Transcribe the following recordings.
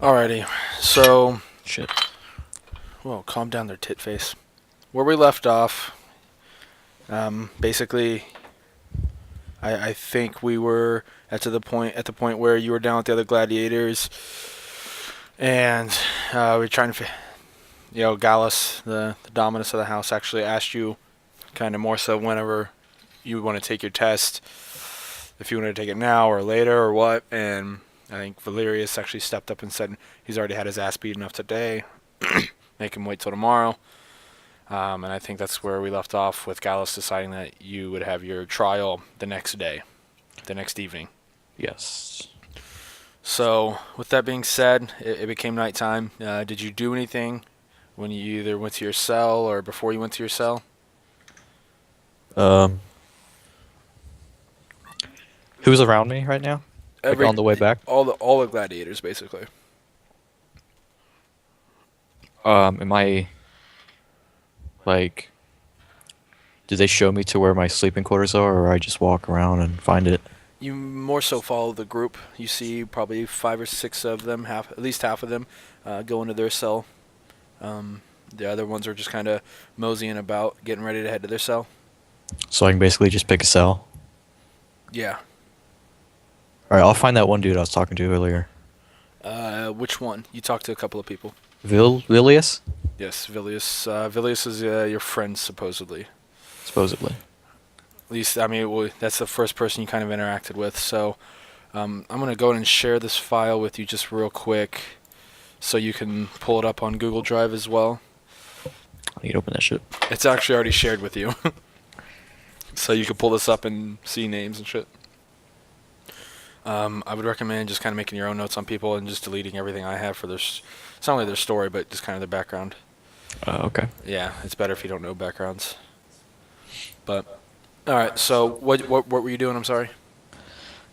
Alrighty, so, Shit. well, calm down there, tit face. Where we left off, basically, I think we were at the point where you were down with the other gladiators, and we were trying to, Gallus, the dominus of the house, actually asked you, kind of more so whenever you want to take your test, if you want to take it now or later or what, and I think Valerius actually stepped up and said he's already had his ass beaten up today. Make him wait till tomorrow. And I think that's where we left off with Gallus deciding that you would have your trial the next day, the next evening. Yes. So, with that being said, it became nighttime. Did you do anything when you either went to your cell or before you went to your cell? Um, who's around me right now? Like on the way back? All the gladiators, basically. Am I like? Did they show me to where my sleeping quarters are, or I just walk around and find it? You more so follow the group. You see probably 5 or 6 of them, at least half of them, go into their cell. The other ones are just kind of moseying about, getting ready to head to their cell. So I can basically just pick a cell. Yeah. All right, I'll find that one dude I was talking to earlier. Which one? You talked to a couple of people. Vilius? Yes, Vilius. Vilius is your friend, supposedly. Supposedly. At least, I mean, that's the first person you kind of interacted with. So I'm going to go ahead and share this file with you just real quick so you can pull it up on Google Drive as well. I need to open that shit. It's actually already shared with you. So you can pull this up and see names and shit. I would recommend just kind of making your own notes on people and just deleting everything I have for it's not only their story, but just kind of their background. Okay. Yeah, it's better if you don't know backgrounds. But, alright, so what were you doing? I'm sorry.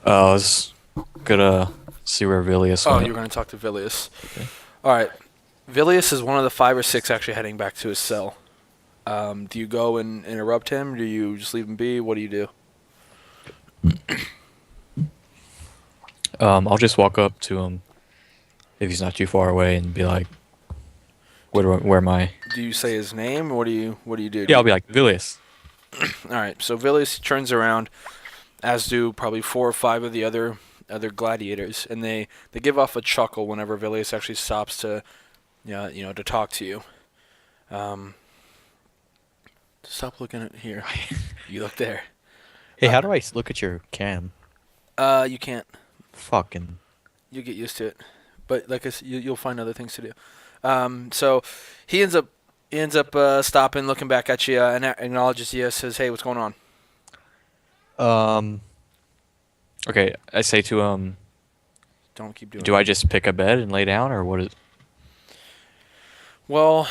I was gonna see where Vilius Oh, went. you were going to talk to Vilius. Okay. Alright, Vilius is one of the 5 or 6 actually heading back to his cell. Do you go and interrupt him? Do you just leave him be? What do you do? I'll just walk up to him if he's not too far away and be like, "Where am I?" Do you say his name, or what do you do? Yeah, I'll be like, "Vilius." Alright, so Vilius turns around, as do probably 4 or 5 of the other gladiators, and they give off a chuckle whenever Vilius actually stops to to talk to you. Stop looking at here. You look there. Hey, how do I look at your cam? You can't. Fucking. You get used to it, but like I said, you'll find other things to do. So he ends up stopping, looking back at you, and acknowledges you. Says, "Hey, what's going on?" Okay, I say to him, Don't keep doing. do I just pick a bed and lay down, or what is? Well,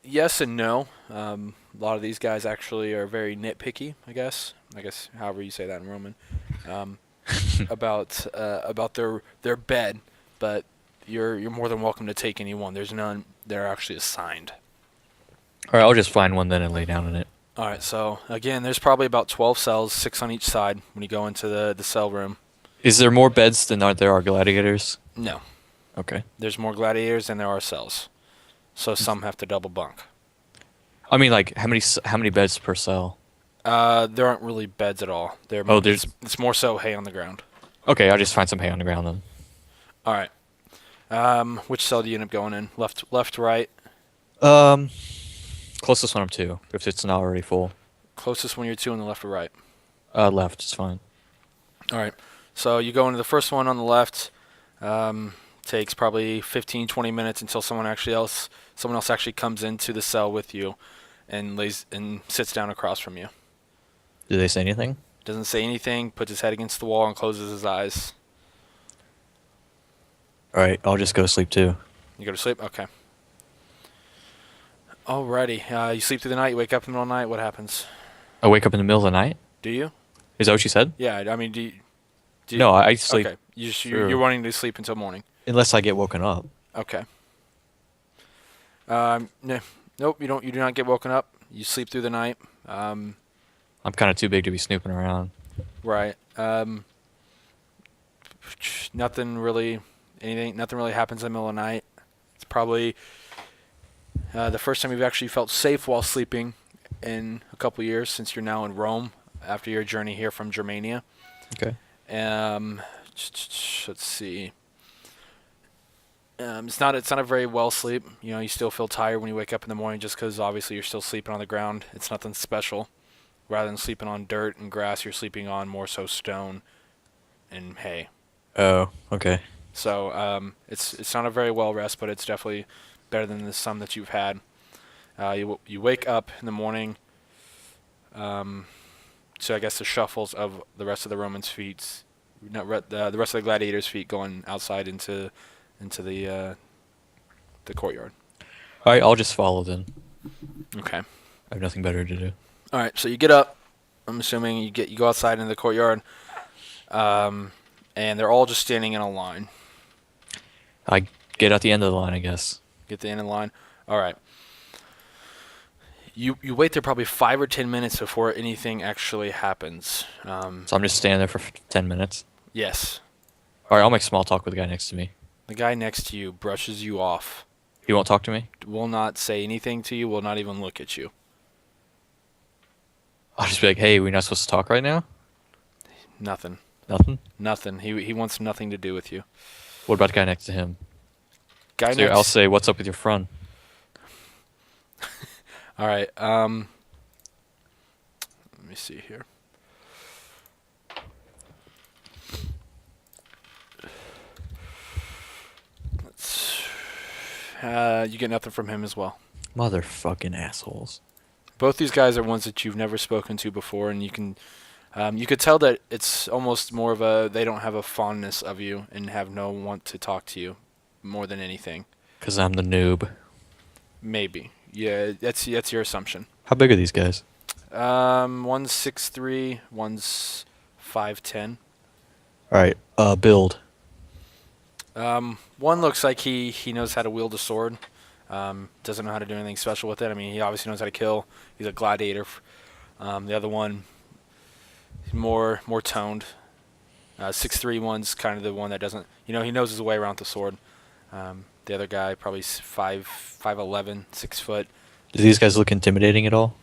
yes and no. A lot of these guys actually are very nitpicky, I guess. However you say that in Roman. About their bed, but you're more than welcome to take any one. There's none that are actually assigned. All right, I'll just find one then and lay down in it. All right, so again, there's probably about 12 cells, 6 on each side when you go into the cell room. Is there more beds than there are gladiators? No, Okay. there's more gladiators than there are cells, so some have to double bunk. I mean, like, how many beds per cell? There aren't really beds at all. It's more so hay on the ground. Okay, I'll just find some hay on the ground then. All right. Which cell do you end up going in? Left, right? Closest one up to, if it's not already full. Closest one you're to on the left or right? Left is fine. All right. So you go into the first one on the left. Takes probably 15, 20 minutes until someone else actually comes into the cell with you and sits down across from you. Do they say anything? Doesn't say anything, puts his head against the wall and closes his eyes. All right, I'll just go to sleep too. You go to sleep? Okay. Alrighty. You sleep through the night, you wake up in the middle of the night, what happens? I wake up in the middle of the night? Do you? Is that what you said? Yeah, I mean, do you No, I sleep. Okay. You're wanting to sleep until morning. Unless I get woken up. Okay. Nope, you don't. You do not get woken up. You sleep through the night. I'm kind of too big to be snooping around. Right. Nothing really Nothing really happens in the middle of the night. It's probably the first time you've actually felt safe while sleeping in a couple years, since you're now in Rome after your journey here from Germania. Okay. Let's see. It's not a very well sleep. You still feel tired when you wake up in the morning, just because obviously you're still sleeping on the ground. It's nothing special. Rather than sleeping on dirt and grass, you're sleeping on more so stone and hay. Oh, okay. So it's not a very well rest, but it's definitely better than the some that you've had. You wake up in the morning. So I guess the shuffles of the rest of the Romans' feet, the rest of the gladiators' feet, going outside into the courtyard. All right, I'll just follow then. Okay. I have nothing better to do. All right. So you get up. I'm assuming you go outside into the courtyard, and they're all just standing in a line. I get at the end of the line, I guess. Get the end of the line. All right. You wait there probably 5 or 10 minutes before anything actually happens. So I'm just standing there for 10 minutes. Yes. All right, I'll make small talk with the guy next to me. The guy next to you brushes you off. He won't talk to me? Will not say anything to you. Will not even look at you. I'll just be like, hey, we're not supposed to talk right now? Nothing. Nothing? Nothing. He wants nothing to do with you. What about the guy next to him? Guy So next. I'll say, what's up with your friend? All right. Let me see here. You get nothing from him as well. Motherfucking assholes. Both these guys are ones that you've never spoken to before, and you could tell that it's almost more of they don't have a fondness of you and have no want to talk to you more than anything. Because I'm the noob. Maybe. Yeah, that's your assumption. How big are these guys? One's 6'3", one's 5'10". All right, build. One looks like he knows how to wield a sword. Doesn't know how to do anything special with it. I mean, he obviously knows how to kill. He's a gladiator. The other one, more toned. 6'3" one's kind of the one that doesn't. He knows his way around the sword. The other guy probably 5'11", 6 foot. Do these guys look intimidating at all?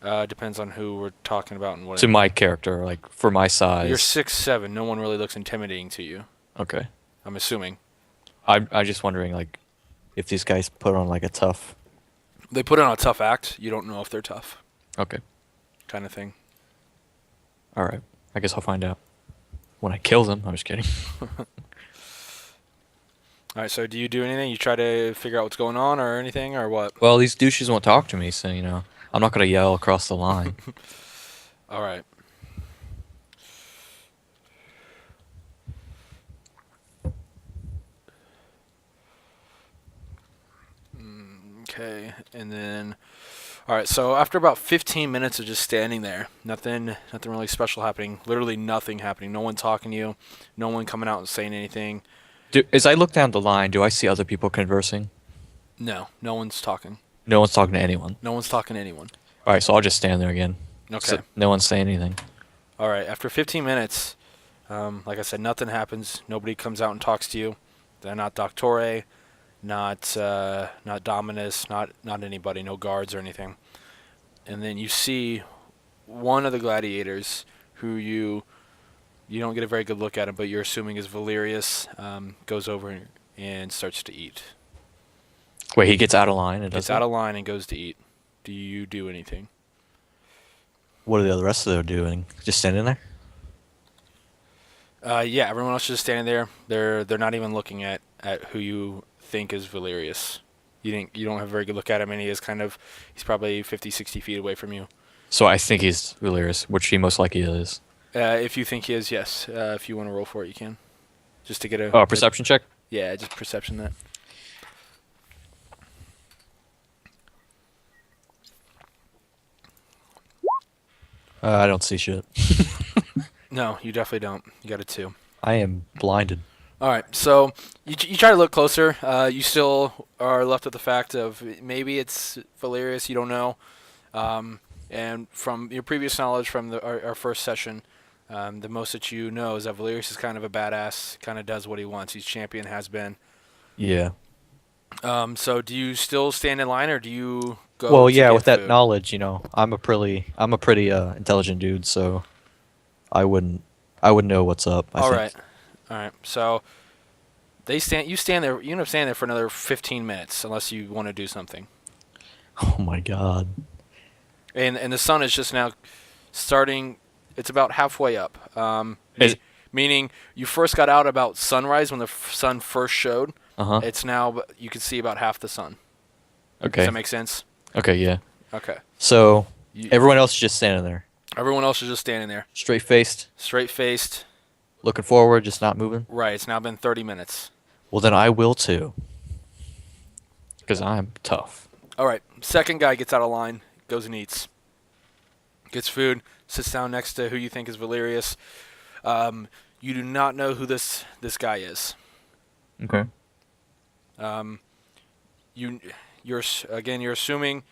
Depends on who we're talking about and what. To my character, like for my size. You're 6'7". No one really looks intimidating to you. Okay. I'm assuming. I'm just wondering, like, if these guys put on like a tough. They put on a tough act. You don't know if they're tough. Okay. Kind of thing. All right. I guess I'll find out when I kill them. I'm just kidding. All right. So do you do anything? You try to figure out what's going on or anything or what? Well, these douches won't talk to me, so I'm not gonna yell across the line. All right. Okay, and then, all right. So after about 15 minutes of just standing there, nothing really special happening. Literally nothing happening. No one talking to you. No one coming out and saying anything. As I look down the line, do I see other people conversing? No one's talking. No one's talking to anyone. No one's talking to anyone. All right, so I'll just stand there again. Okay. So no one's saying anything. All right. After 15 minutes, like I said, nothing happens. Nobody comes out and talks to you. They're not Doctore, not Dominus, not anybody, no guards or anything. And then you see one of the gladiators who you don't get a very good look at him, but you're assuming is Valerius, goes over and starts to eat. Wait, he gets out of line and Gets out of line and goes to eat. Do you do anything? What are the rest of them doing? Just standing there? Yeah, everyone else is just standing there. They're not even looking at who you think is Valerius. You don't have a very good look at him, and he's probably 50, 60 feet away from you. So I think he's Valerius, which he most likely is. If you think he is, yes. If you want to roll for it, you can. Just to get a perception check? Yeah, just perception that. I don't see shit. No, you definitely don't. You got a 2. I am blinded. All right, so you try to look closer. You still are left with the fact of maybe it's Valerius. You don't know. And from your previous knowledge from our first session, The most that you know is that Valerius is kind of a badass, kind of does what he wants. He's champion, has been. Yeah. So do you still stand in line, or do you go Well, to yeah, get with that food? knowledge, I'm a pretty intelligent dude, so I wouldn't I would know what's up, I All right, think. all right. So they stand. You stand there. You end up standing there for another 15 minutes, unless you want to do something. Oh my god. And the sun is just now starting. It's about halfway up. Is Meaning you first got out about sunrise when the sun first showed. Uh-huh. It's now you can see about half the sun. Does that Okay. make sense? Okay, yeah. Okay. So You, everyone else is just standing there, everyone else is just standing there, straight faced, straight faced. looking forward, just not moving. Right. It's now been 30 minutes. Well, then I will too, because I'm tough. All right. Second guy gets out of line, goes and eats, gets food, sits down next to who you think is Valerius. You do not know who this guy is. Okay. Um, you're assuming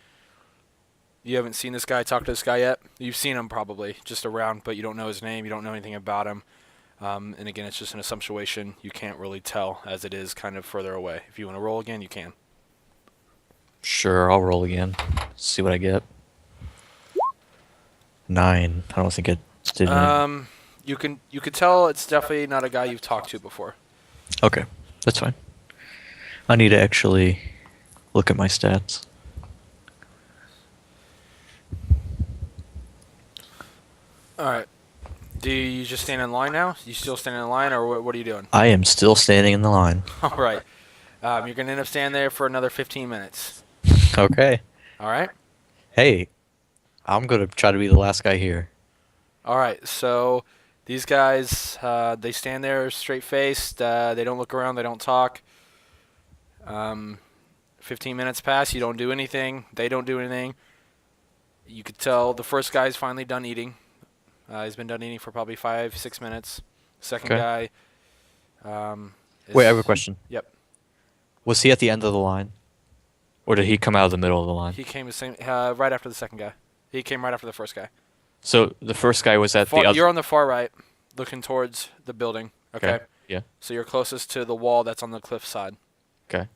you haven't seen this guy, talked to this guy yet. You've seen him probably just around, but you don't know his name. You don't know anything about him. And again, it's just an assumption. You can't really tell as it is kind of further away. If you want to roll again, you can. Sure, I'll roll again. See what I get. 9. I don't think it did anything. You could tell it's definitely not a guy you've talked to before. Okay, that's fine. I need to actually look at my stats. All right. Do you just stand in line now? You still standing in line, or what are you doing? I am still standing in the line. All right. You're gonna end up standing there for another 15 minutes. Okay. All right. Hey, I'm gonna try to be the last guy here. All right. So these guys, they stand there straight faced. They don't look around. They don't talk. 15 minutes pass. You don't do anything. They don't do anything. You could tell the first guy's finally done eating. He's been done eating for probably 5, 6 minutes. Second Okay. guy. Wait, I have a question. Yep. Was he at the end of the line, or did he come out of the middle of the line? He came right after the second guy. He came right after the first guy. So the first guy was at the other. You're on the far right, looking towards the building. Okay. Yeah. So you're closest to the wall that's on the cliff side. Okay.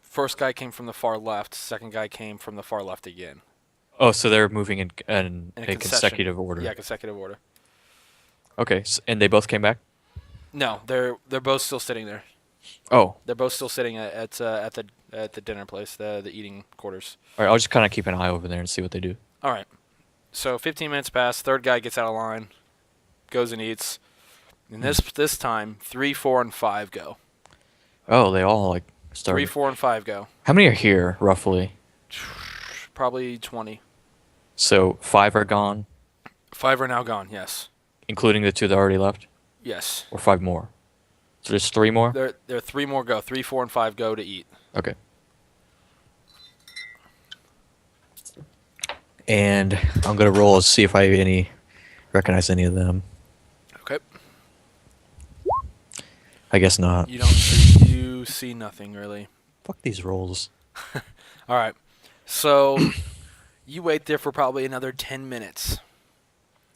First guy came from the far left. Second guy came from the far left again. Oh, so they're moving in In a concession. consecutive order. Yeah, consecutive order. Okay, and they both came back. No, they're both still sitting there. Oh, They're both still sitting at the dinner place, the eating quarters. all right. I'll just kind of keep an eye over there and see what they do. All right. So 15 minutes pass. Third guy gets out of line, goes and eats. And this time, 3, 4, and 5 go. Oh, they all like started. 3, 4, and 5 go. How many are here roughly? Probably 20. So 5 are gone, 5 are now gone. Yes. including the 2 that already left, Yes. or 5 more. So there's 3 more. There are 3 more go. 3, 4, and 5 go to eat. Okay. And I'm gonna roll to see if I recognize any of them. Okay. I guess not. You see nothing really. Fuck these rolls. All right. So you wait there for probably another 10 minutes.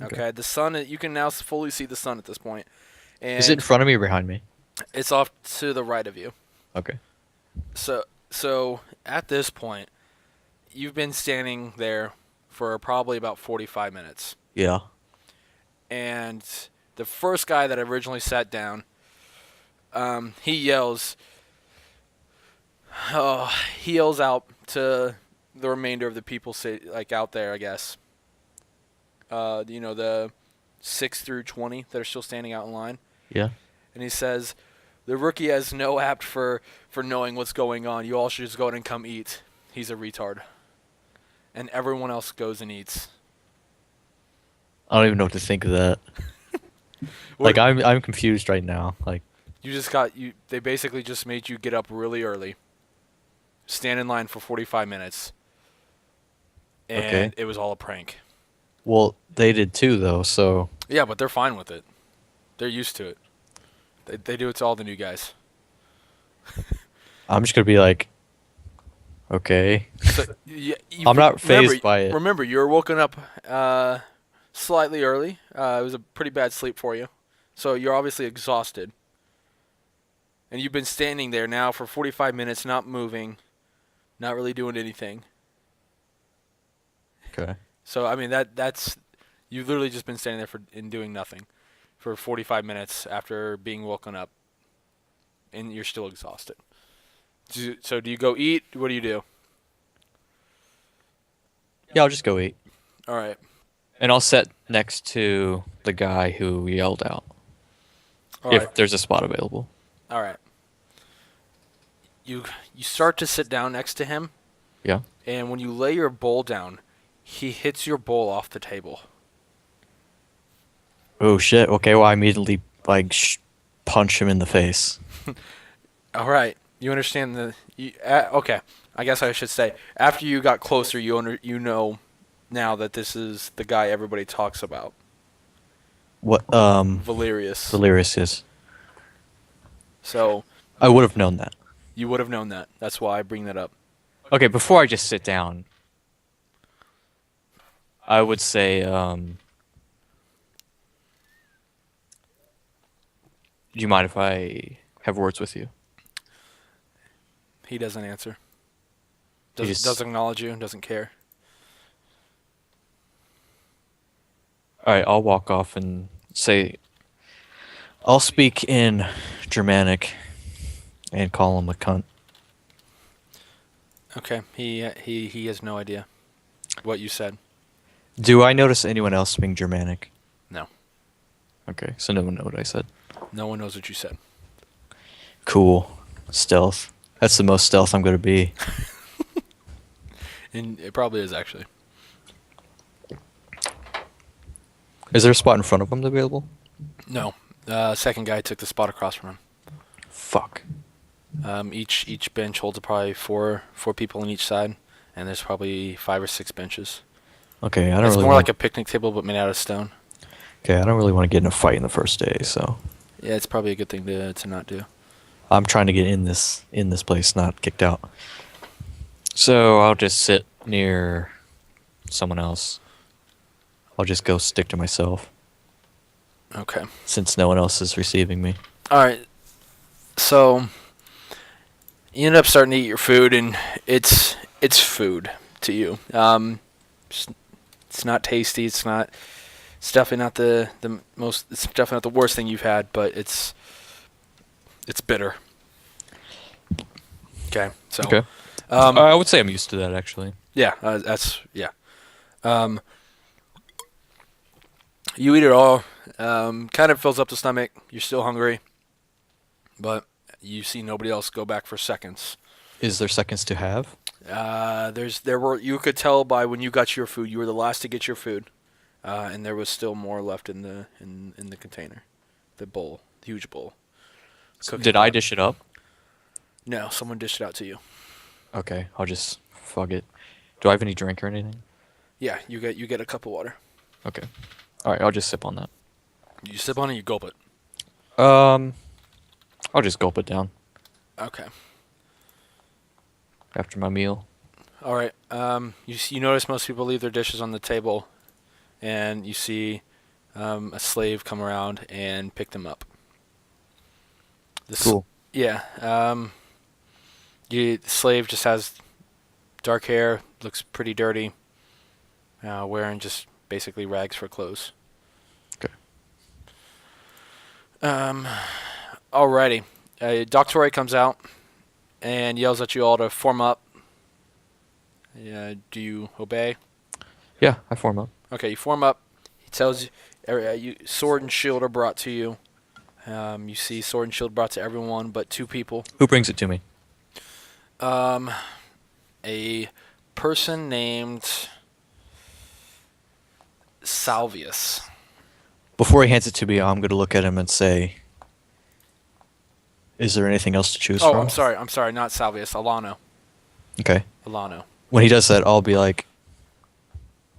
Okay. The sun. You can now fully see the sun at this point. And Is it in front of me or behind me? it's off to the right of you. Okay. So at this point, you've been standing there for probably about 45 minutes. Yeah. And the first guy that originally sat down, he yells. Oh, he yells out to the remainder of the people, out there, I guess. The 6 through 20 that are still standing out in line. Yeah. And he says, "The rookie has no apt for knowing what's going on. You all should just go out and come eat. He's a retard." And everyone else goes and eats. I don't even know what to think of that. Like I'm confused right now. Like They basically just made you get up really early, stand in line for 45 minutes, and Okay. it was all a prank. well, they did too though, so Yeah, but they're fine with it. They're used to it. They do it to all the new guys. I'm just gonna be like, okay. So, I'm not fazed by it. Remember, you were woken up Slightly early. It was a pretty bad sleep for you. So you're obviously exhausted. And you've been standing there now for 45 minutes, not moving, not really doing anything. Okay. So I mean that's you've literally just been standing there and doing nothing for 45 minutes after being woken up, and you're still exhausted. So do you go eat? What do you do? Yeah, I'll just go eat. All right. And I'll sit next to the guy who yelled out. All right. If there's a spot available. All right. You you start to sit down next to him, Yeah. and when you lay your bowl down, he hits your bowl off the table. Oh shit. Okay, well I immediately like punch him in the face. All right. You understand okay. I guess I should say after you got closer, you know now that this is the guy everybody talks about, What Valerius. Delirious is. So I would have known that. you would have known that. That's why I bring that up. Okay, before I just sit down, I would say do you mind if I have words with you? He doesn't answer. He just- Doesn't acknowledge you. Doesn't care. Alright, I'll walk off and say I'll speak in Germanic and call him a cunt. Okay. He has no idea what you said. Do I notice anyone else being Germanic? No. Okay, so no one knows what I said. No one knows what you said. Cool. Stealth. That's the most stealth I'm gonna be. And it probably is actually. Is there a spot in front of him available? No. Second guy took the spot across from him. Fuck. Each bench holds probably four people on each side, and there's probably 5 or 6 benches. Okay, I don't It's really more want, like a picnic table, but made out of stone. okay, I don't really want to get in a fight in the first day, so Yeah, it's probably a good thing to not do. I'm trying to get in this place, not kicked out. So I'll just sit near someone else. I'll just go stick to myself Okay. since no one else is receiving me. All right. So you end up starting to eat your food, and it's food to you. It's not tasty. It's definitely not the most. It's definitely not the worst thing you've had, but it's bitter. Okay. So. Okay. Um, I would say I'm used to that actually. Yeah, yeah. You eat it all. Kind of fills up the stomach. You're still hungry, but you see nobody else go back for seconds. Is there seconds to have? You could tell by when you got your food. You were the last to get your food, and there was still more left in the container, the bowl, the huge bowl. Cooking Did I pot. dish it up? No, someone dished it out to you. Okay, I'll just fuck it. Do I have any drink or anything? Yeah, you get a cup of water. Okay. All right, I'll just sip on that. You sip on it, you gulp it. I'll just gulp it down Okay. after my meal. All right. You notice most people leave their dishes on the table, and you see a slave come around and pick them up. Cool. Yeah. The slave just has dark hair, looks pretty dirty, wearing just basically rags for clothes. Okay. Alrighty. Doctor comes out and yells at you all to form up. Do you obey? Yeah, I form up. Okay, you form up. He tells you, sword and shield are brought to you. You see sword and shield brought to everyone but 2 people. Who brings it to me? A person named Salvius. Before he hands it to me, I'm gonna look at him and say, "Is there anything else to choose Oh, from?" I'm sorry, not Salvius. Alano. Okay. Alano. When he does that, I'll be like,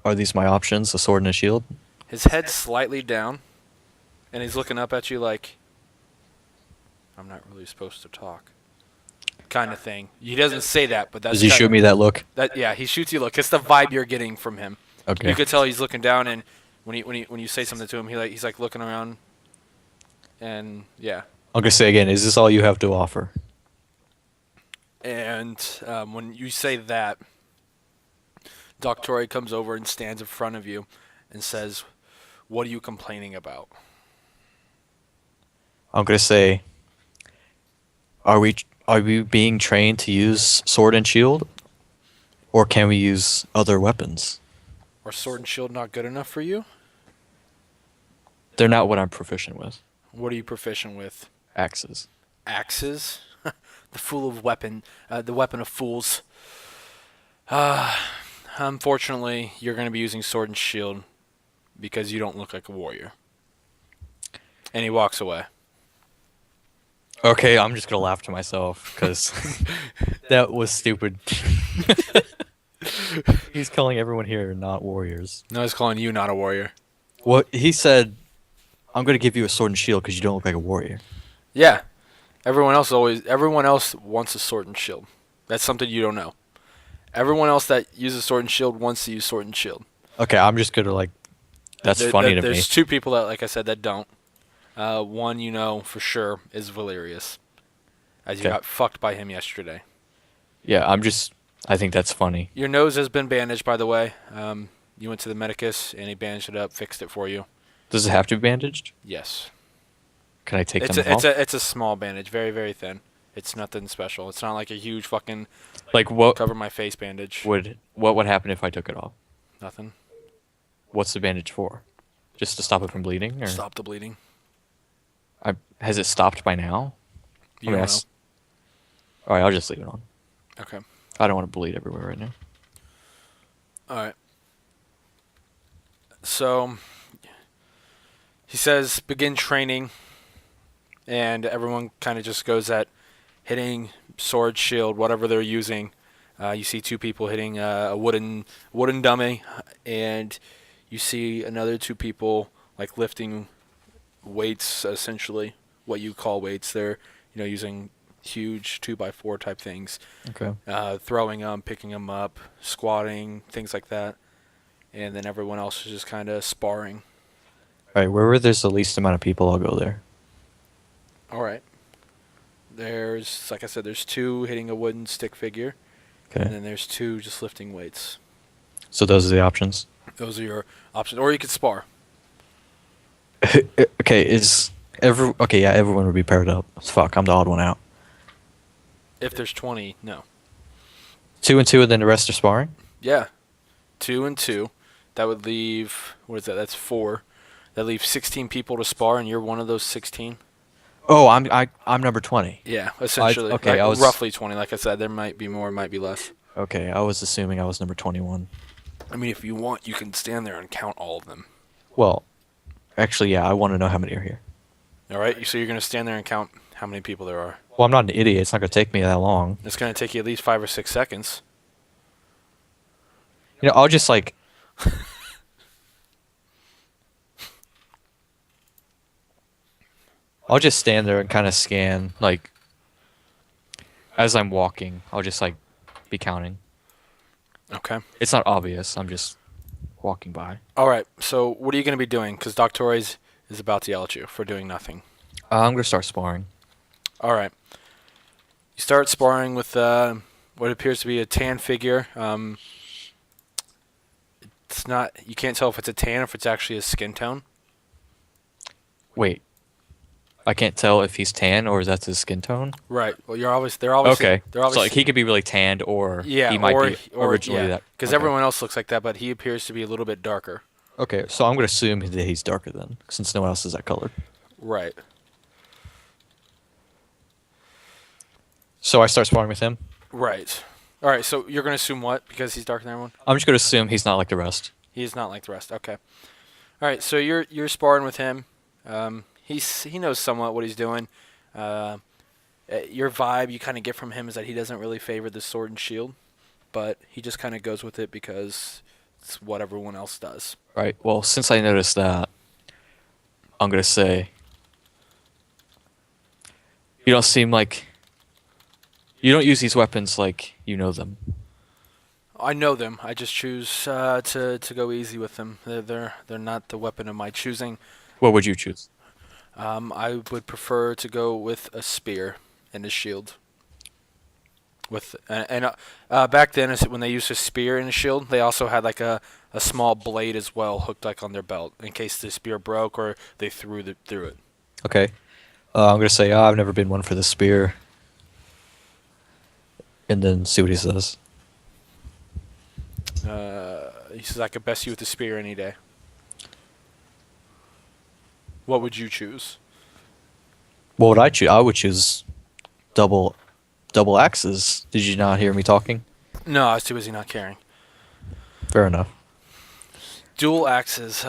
"Are these my options? A sword and a shield?" His head's slightly down, and he's looking up at you like, I'm not really supposed to talk. Kind of thing. He doesn't say that, but that's. Does he shoot me that look? Yeah, he shoots you. Look, it's the vibe you're getting from him. Okay. You could tell he's looking down, and when you say something to him, he's like looking around, and yeah. I'm gonna say again, is this all you have to offer? And when you say that, Doctor comes over and stands in front of you, and says, "What are you complaining about?" I'm gonna say, are we being trained to use sword and shield, or can we use other weapons? Are sword and shield not good enough for you? They're not what I'm proficient with. What are you proficient with? Axes. Axes? The fool of weapon, the weapon of fools. Uh, Unfortunately, you're going to be using sword and shield because you don't look like a warrior. And he walks away. Okay, I'm just gonna laugh to myself because that was stupid. He's calling everyone here not warriors. No, he's calling you not a warrior. What he said, I'm gonna give you a sword and shield because you don't look like a warrior. Yeah, everyone else wants a sword and shield. That's something you don't know. Everyone else that uses sword and shield wants to use sword and shield. Okay, I'm just gonna like. That's funny to me. There's two people that, like I said, that don't. One you know for sure is Valerius, as you Okay. got fucked by him yesterday. Yeah, I think that's funny. Your nose has been bandaged, by the way. You went to the medicus and he bandaged it up, fixed it for you. Does it have to be bandaged? Yes. Can I take It's them a, off? it's a small bandage, very very thin. It's nothing special. It's not like a huge fucking Like what cover my face bandage. what would happen if I took it off? Nothing. What's the bandage for? Just to stop it from bleeding, or Stop the bleeding. has it stopped by now? You I mean, don't that's- All right, I'll just leave it on. know. Okay. I don't want to bleed everywhere right now. All right. So he says begin training, and everyone kind of just goes at hitting sword, shield, whatever they're using. You see two people hitting a wooden dummy, and you see another two people like lifting weights, essentially what you call weights. They're using huge 2x4 type things, Okay. throwing them, picking them up, squatting, things like that. And then everyone else is just kind of sparring. All right, wherever there's the least amount of people, I'll go there. All right. There's, like I said, there's two hitting a wooden stick figure, and Okay. then there's two just lifting weights. So those are the options. Those are your options. Or you could spar. Okay, okay, yeah, everyone would be paired up. Fuck, I'm the odd one out. If there's 20, no. 2 and 2, and then the rest are sparring? Yeah. 2 and 2. That would leave, what is that? That's 4. That leaves 16 people to spar, and you're one of those 16. Oh, I'm number 20. Yeah, essentially. okay, like, I was- roughly 20. Like I said, there might be more, might be less. Okay, I was assuming I was number 21. I mean, if you want, you can stand there and count all of them. Well, actually, yeah, I want to know how many are here. All right? So you're going to stand there and count how many people there are. Well, I'm not an idiot. It's not going to take me that long. It's going to take you at least 5 or 6 seconds. I'll just like. I'll just stand there and kind of scan, like, as I'm walking. I'll just like be counting. Okay. It's not obvious. I'm just walking by. All right. So what are you going to be doing? Because Dr. is about to yell at you for doing nothing. I'm gonna start sparring. All right. You start sparring with what appears to be a tan figure. It's not. You can't tell if it's a tan or if it's actually a skin tone. Wait, I can't tell if he's tan or is that his skin tone. Right. Well, they're always Okay, They're always so like he could be really tanned, or yeah, he might or, be originally that. Because okay. everyone else looks like that, but he appears to be a little bit darker. Okay, so I'm gonna assume that he's darker then, since no one else is that colored. Right. So I start sparring with him. Right. All right. So you're going to assume what? Because he's darker than everyone. I'm just gonna assume he's not like the rest. He is not like the rest. Okay. All right. So you're sparring with him. He knows somewhat what he's doing. Your vibe you kind of get from him is that he doesn't really favor the sword and shield, but he just kind of goes with it because it's what everyone else does. Right. Well, since I noticed that, I'm gonna say you don't seem like you don't use these weapons like you know them. I know them. I just choose to go easy with them. They're not the weapon of my choosing. What would you choose? I would prefer to go with a spear and a shield. Back then, when they used a spear and a shield, they also had like a small blade as well, hooked like on their belt, in case the spear broke or they threw it. Okay. I'm gonna say I've never been one for the spear, and then see what he says. He says I could best you with the spear any day. What would you choose? What would I choose? I would choose double axes. Did you not hear me talking? No, I was too busy not caring. Fair enough. Dual axes.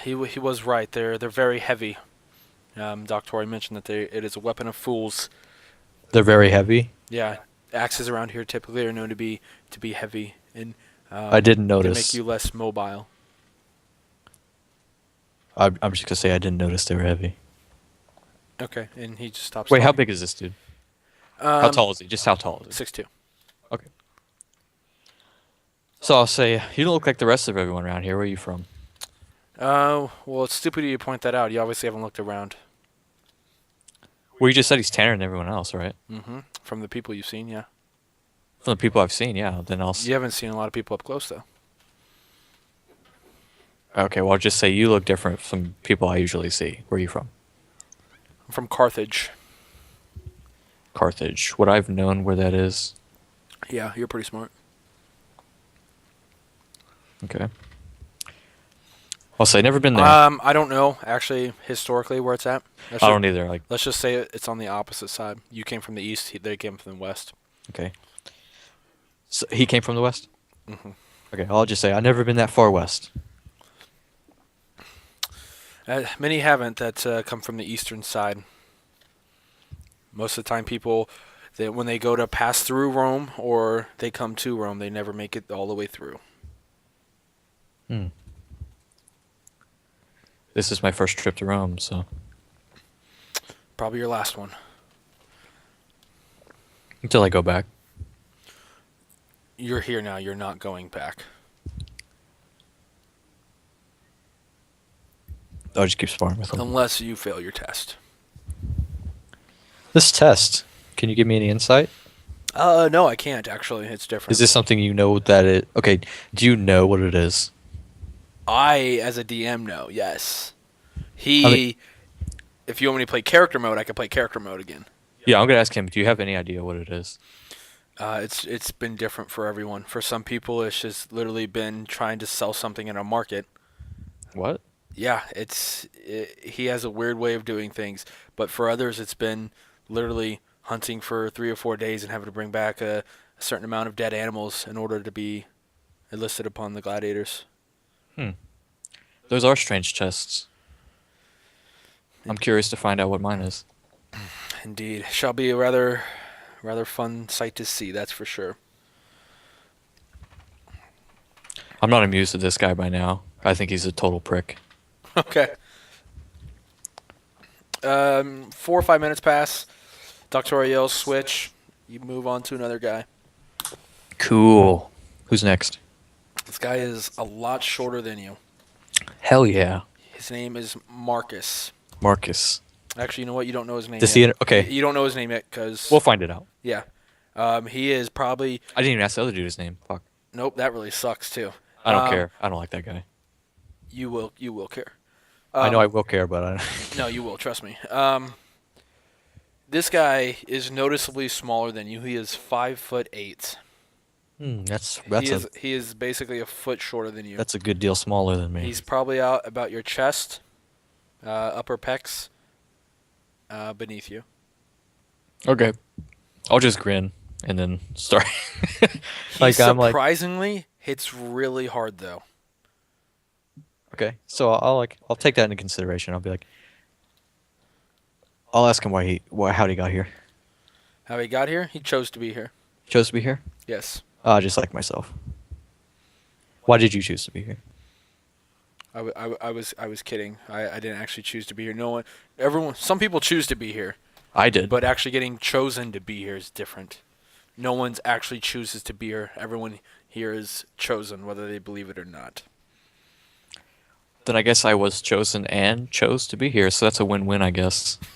He was right. They're very heavy. Doctor mentioned that it is a weapon of fools. They're very heavy. Yeah, axes around here typically are known to be heavy, and I didn't they notice. make you less mobile. I'm just gonna say I didn't notice they were heavy. Okay, and he just stops. Wait, how talking. big is this dude? How tall is he? Just how tall is he? 6'2". Okay. So I'll say you don't look like the rest of everyone around here. Where are you from? Well, it's stupid of you to point that out. You obviously haven't looked around. Well, you just said he's tanner than everyone else, right? Mm-hmm. From the people you've seen, yeah. From the people I've seen, yeah. Then I'll. You haven't seen a lot of people up close, though. Okay, well I'll just say you look different from people I usually see. Where are you from? I'm from Carthage. Carthage. Would I have known where that is? Yeah, you're pretty smart. Okay. I'll say never been there. I don't know actually historically where it's at. I don't either. Like, Let's just say it's on the opposite side. You came from the east. They came from the west. okay. So he came from the west. Mm-hmm. Okay, I'll just say I've never been that far west. Many haven't that come from the eastern side. Most of the time, people, when they go to pass through Rome or they come to Rome, they never make it all the way through. Hmm. This is my first trip to Rome, so Probably your last one. until I go back. You're here now. You're not going back. I'll just keep sparring with him. Unless you fail your test. This test, can you give me any insight? No, I can't, actually. It's different. Is this something you know that it... Okay, do you know what it is? I, as a DM, know, yes. I mean- If you want me to play character mode, I can play character mode again. Yeah, I'm going to ask him, do you have any idea what it is? It's been different for everyone. For some people, it's just literally been trying to sell something in a market. What? Yeah, he has a weird way of doing things. But for others, it's been literally hunting for 3 or 4 days and having to bring back a certain amount of dead animals in order to be enlisted upon the gladiators. Those are strange tests. I'm curious to find out what mine is. Indeed. Shall be a rather fun sight to see, that's for sure. I'm not amused at this guy by now. I think he's a total prick. Okay. 4 or 5 minutes pass. Doctor yells, switch. You move on to another guy. Cool. Who's next? This guy is a lot shorter than you. Hell yeah. His name is Marcus. Marcus. Actually, you know what? You don't know his name Does yet. he... Okay, You don't know his name yet because... we'll find it out. Yeah. He is probably... I didn't even ask the other dude his name. Fuck. Nope, that really sucks too. I don't care. I don't like that guy. You will care. I know I will care, but I... No, you will. Trust me. This guy is noticeably smaller than you. He is 5'8". He is basically a foot shorter than you. That's a good deal smaller than me. He's probably out about your chest, upper pecs, beneath you. Okay. I'll just grin and then start. He surprisingly hits really hard though. Okay. So I'll take that into consideration. I'll be like, I'll ask him how he got here. How he got here? He chose to be here. Chose to be here? Yes. Just like myself. Why did you choose to be here? I was kidding. I didn't actually choose to be here. Some people choose to be here. I did. But actually getting chosen to be here is different. No one's actually chooses to be here. Everyone here is chosen, whether they believe it or not. Then I guess I was chosen and chose to be here, so that's a win-win, I guess.